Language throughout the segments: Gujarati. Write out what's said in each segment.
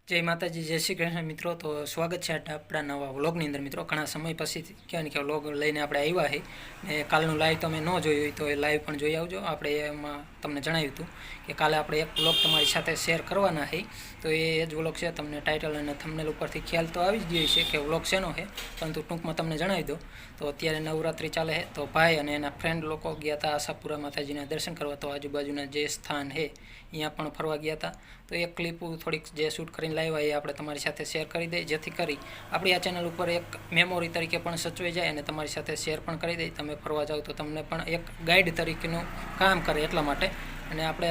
જય માતાજી, જય શ્રી કૃષ્ણ મિત્રો। તો સ્વાગત છે આપણા નવા વ્લોગની અંદર મિત્રો। ઘણા સમય પછી કહેવાય ને કે વ્લોગ લઈને આપણે આવ્યા છે ને કાલનું લાઈવ તમે ન જોયું હોય તો એ લાઈવ પણ જોઈ આવજો। આપણે એમાં તમને જણાવ્યું હતું કે કાલે આપણે એક વ્લોગ તમારી સાથે શેર કરવાના છે, તો એ જ વ્લોગ છે। તમને ટાઇટલ અને થંબનેલ ઉપરથી ખ્યાલ તો આવી જ ગયો છે કે વ્લોગ શેનો છે, પરંતુ ટૂંકમાં તમને જણાવી દો। તો અત્યારે નવરાત્રિ ચાલે છે, તો ભાઈ અને એના ફ્રેન્ડ લોકો ગયા હતા આશાપુરા માતાજીના દર્શન કરવા। તો આજુબાજુના જે સ્થાન છે અહીંયા પણ ફરવા ગયા હતા। તો એક ક્લિપ થોડીક જે શૂટ કરીને લાવ્યા એ આપણે તમારી સાથે શેર કરી દઈએ, જેથી કરી આપણી આ ચેનલ ઉપર એક મેમોરી તરીકે પણ સચવાઈ જાય અને તમારી સાથે શેર પણ કરી દઈએ। તમે ફરવા જાઓ તો તમને પણ એક ગાઈડ તરીકેનું કામ કરે એટલા માટે। અને આપણે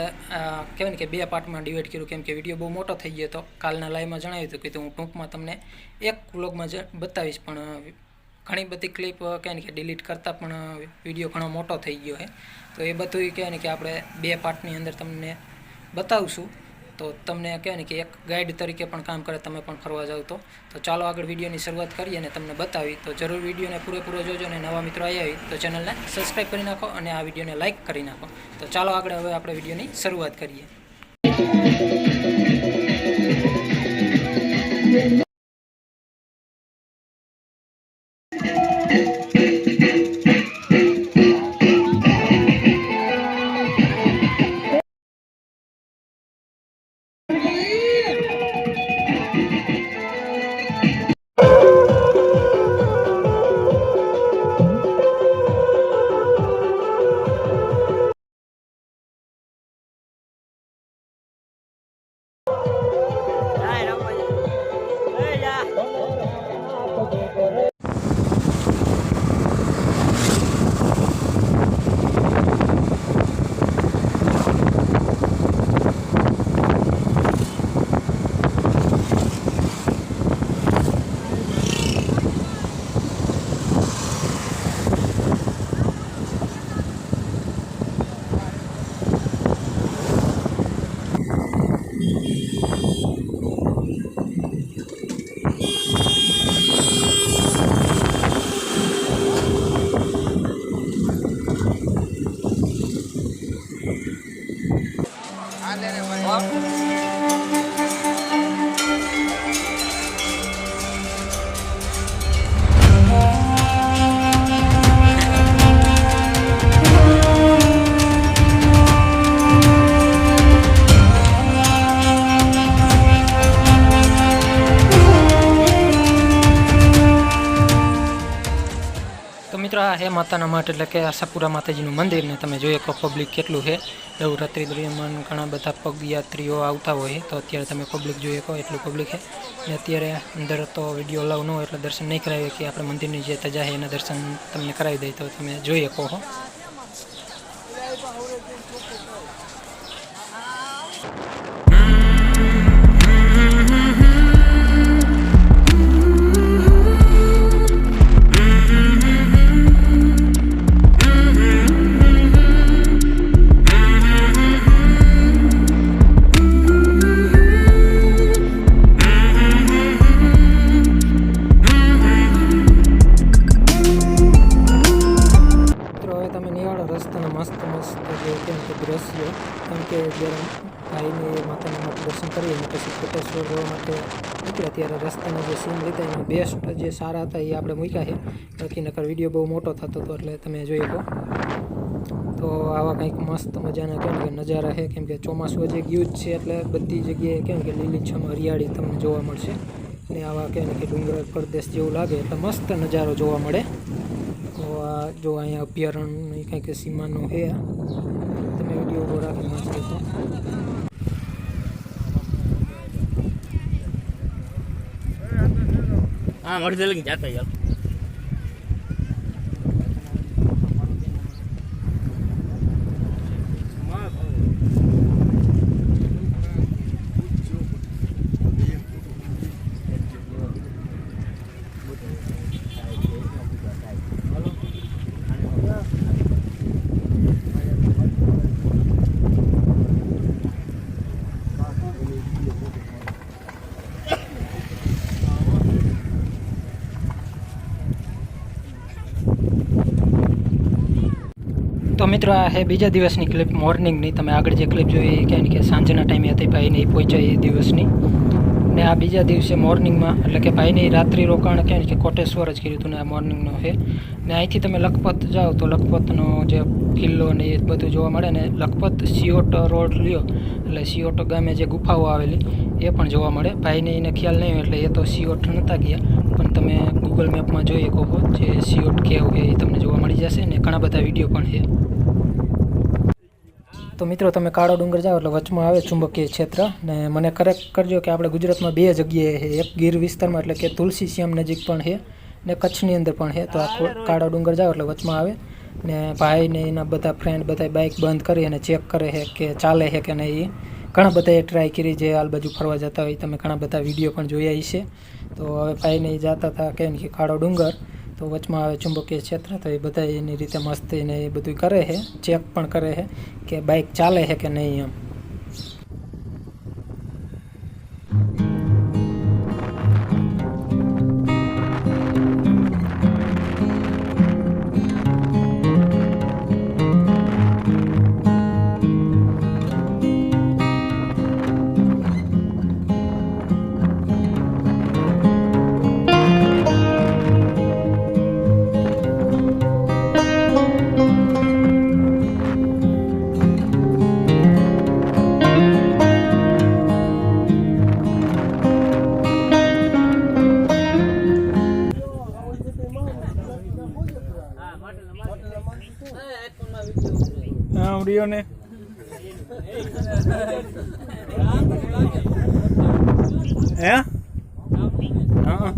કહેવાય ને કે બે પાર્ટમાં ડિવાઈડ કર્યું, કેમ કે વિડીયો બહુ મોટો થઈ ગયો હતો। કાલના લાઈવમાં જણાવ્યું હતું કે હું ટૂંકમાં તમને એક વ્લોગમાં બતાવીશ, પણ ઘણી બધી ક્લિપ કહેવાય ને કે ડિલીટ કરતાં પણ વિડીયો ઘણો મોટો થઈ ગયો છે। તો એ બધું કહેવાય ને કે આપણે બે પાર્ટની અંદર તમને બતાવશું, તો તમને કહેવાય ને કે એક ગાઈડ તરીકે પણ કામ કરે તમે પણ ફરવા જાઓ તો ચાલો આગળ વિડીયોની શરૂઆત કરીએ અને તમને બતાવી। તો જરૂર વિડીયોને પૂરેપૂરો જોજો અને નવા મિત્રો આવ્યા હોય તો ચેનલને સબસ્ક્રાઈબ કરી નાખો અને આ વિડીયોને લાઇક કરી નાખો। તો ચાલો આગળ હવે આપણે વિડીયોની શરૂઆત કરીએ। મિત્રો આ હે માતાના મઠ એટલે કે આશાપુરા માતાજીનું મંદિર ને તમે જોઈએ કે પબ્લિક કેટલું છે। નવરાત્રિ દરમિયાન ઘણા બધા પગયાત્રીઓ આવતા હોય, તો અત્યારે તમે પબ્લિક જોઈએ કહો એટલું પબ્લિક છે। ને અત્યારે અંદર તો વિડીયો અલાઉ ન હોય એટલે દર્શન નહીં કરાવીએ કે આપણે મંદિરની જે તજા છે એના દર્શન તમને કરાવી દઈએ, તો તમે જોઈએ કહો। રસ્તાના મસ્ત જે કેમ કે દ્રશ્ય, કેમ કે જ્યારે ભાઈને માતાના મઠ દર્શન કરીએ અને પછી કોટેશ્વર જવા માટે નીકળ્યા ત્યારે રસ્તાના જે સીન લીધા એમાં બેસ્ટ જે સારા હતા એ આપણે મૂક્યા છે, બાકી નકર વિડીયો બહુ મોટો થતો હતો એટલે તમે જોઈ શકો। તો આવા કંઈક મસ્ત મજાના કેમ કે નજારા છે, કેમ કે ચોમાસું હજી ગયું જ છે એટલે બધી જગ્યાએ કેમ કે લીલીછમ હરિયાળી તમને જોવા મળશે ને આવા કેમ કે ડુંગર પ્રદેશ જેવું લાગે એટલે મસ્ત નજારો જોવા મળે। તો આ જો અહીંયા અભયારણ્ય કંઈક સીમાનો છે, તમે વિડીયો ઉભો રાખી વાંચી શકો। હા મળી લગી જાતા યાર તો મિત્રો આ હે બીજા દિવસની ક્લિપ, મોર્નિંગની। તમે આગળ જે ક્લિપ જોઈ કે સાંજના ટાઈમે હતી ભાઈને એ પહોંચ્યા એ દિવસની ને આ બીજા દિવસે મોર્નિંગમાં એટલે કે ભાઈની રાત્રિ રોકાણ કહે ને કે કોટેશ્વર જ કર્યું હતું ને આ મોર્નિંગનો છે. ને અહીંથી તમે લખપત જાઓ તો લખપતનો જે કિલ્લો ને એ બધું જોવા મળે ને લખપત સિયોટ રોડ લ્યો એટલે સિયોટ ગામે જે ગુફાઓ આવેલી એ પણ જોવા મળે. ભાઈને એને ખ્યાલ નહીં હોય એટલે એ તો સિયોટ નહોતા ગયા, પણ તમે ગૂગલ મેપમાં જોઈ શકો જે સિયોટ કેવું છે એ તમને જોવા મળી જશે ને ઘણા બધા વિડીયો પણ છે. તો મિત્રો તમે કાળો ડુંગર જાઓ એટલે વચમાં આવે ચુંબકીય ક્ષેત્ર ને મને કરેક્ટ કરજો કે આપણે ગુજરાતમાં 2 જગ્યાએ છે, એક ગીર વિસ્તારમાં એટલે કે તુલસી શ્યામ નજીક પણ છે ને કચ્છની અંદર પણ છે. તો આ કાળો ડુંગર જાઓ એટલે વચમાં આવે ને ભાઈ ને એના બધા ફ્રેન્ડ બધા બાઇક બંધ કરી અને ચેક કરે છે કે ચાલે છે કે નહીં. ઘણા બધાએ ટ્રાય કરી જે આલ બાજુ ફરવા જતા હોય, તમે ઘણા બધા વિડીયો પણ જોયા છે. તો હવે ભાઈને જતા હતા કે કાળો ડુંગર તો વચમાં આવે ચુંબકીય ક્ષેત્ર, તો એ બધા એની રીતે મસ્તી ને એ બધું કરે છે, ચેક પણ કરે છે કે બાઇક ચાલે છે કે નહીં એમ. ને હે હા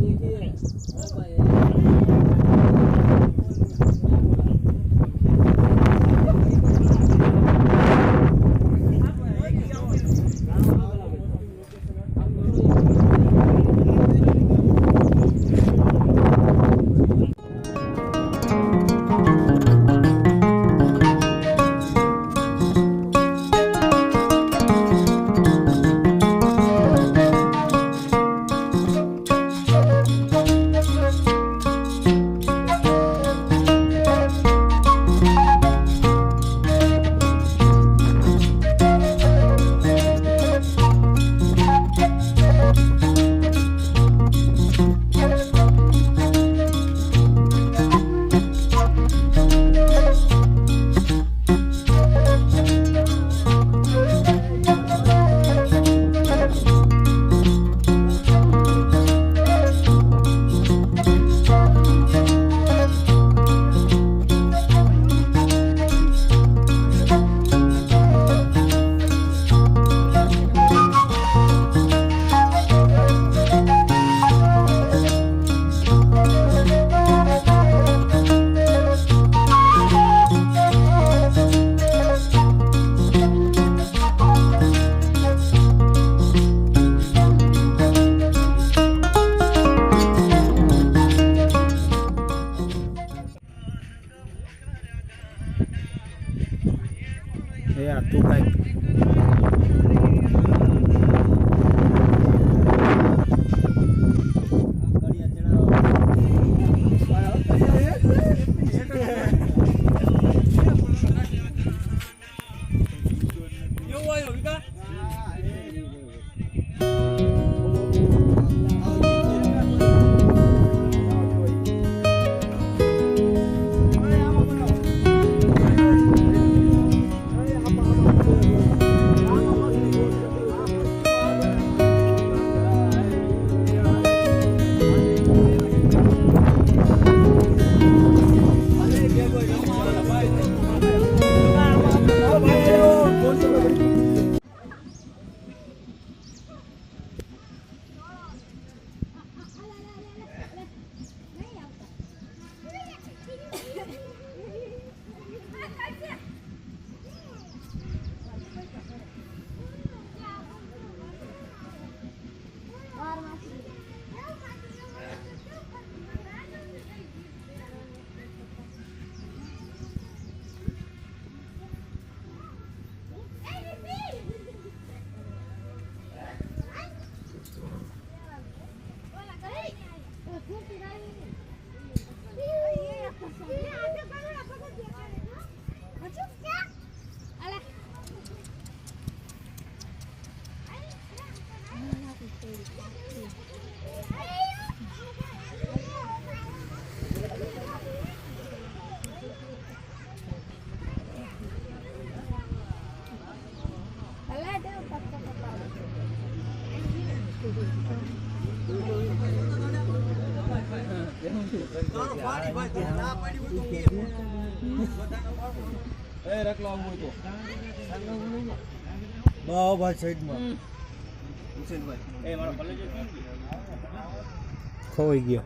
ખોઈ ગયો.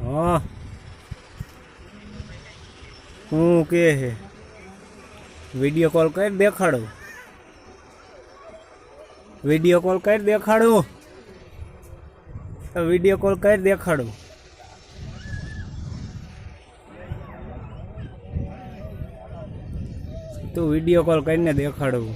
હા હું કે છે વિડીયો કોલ કરી દેખાડું, વિડીયો કોલ કરી દેખાડું, વિડીયો કોલ કરી દેખાડું. તું વિડીયો કોલ કરીને દેખાડું.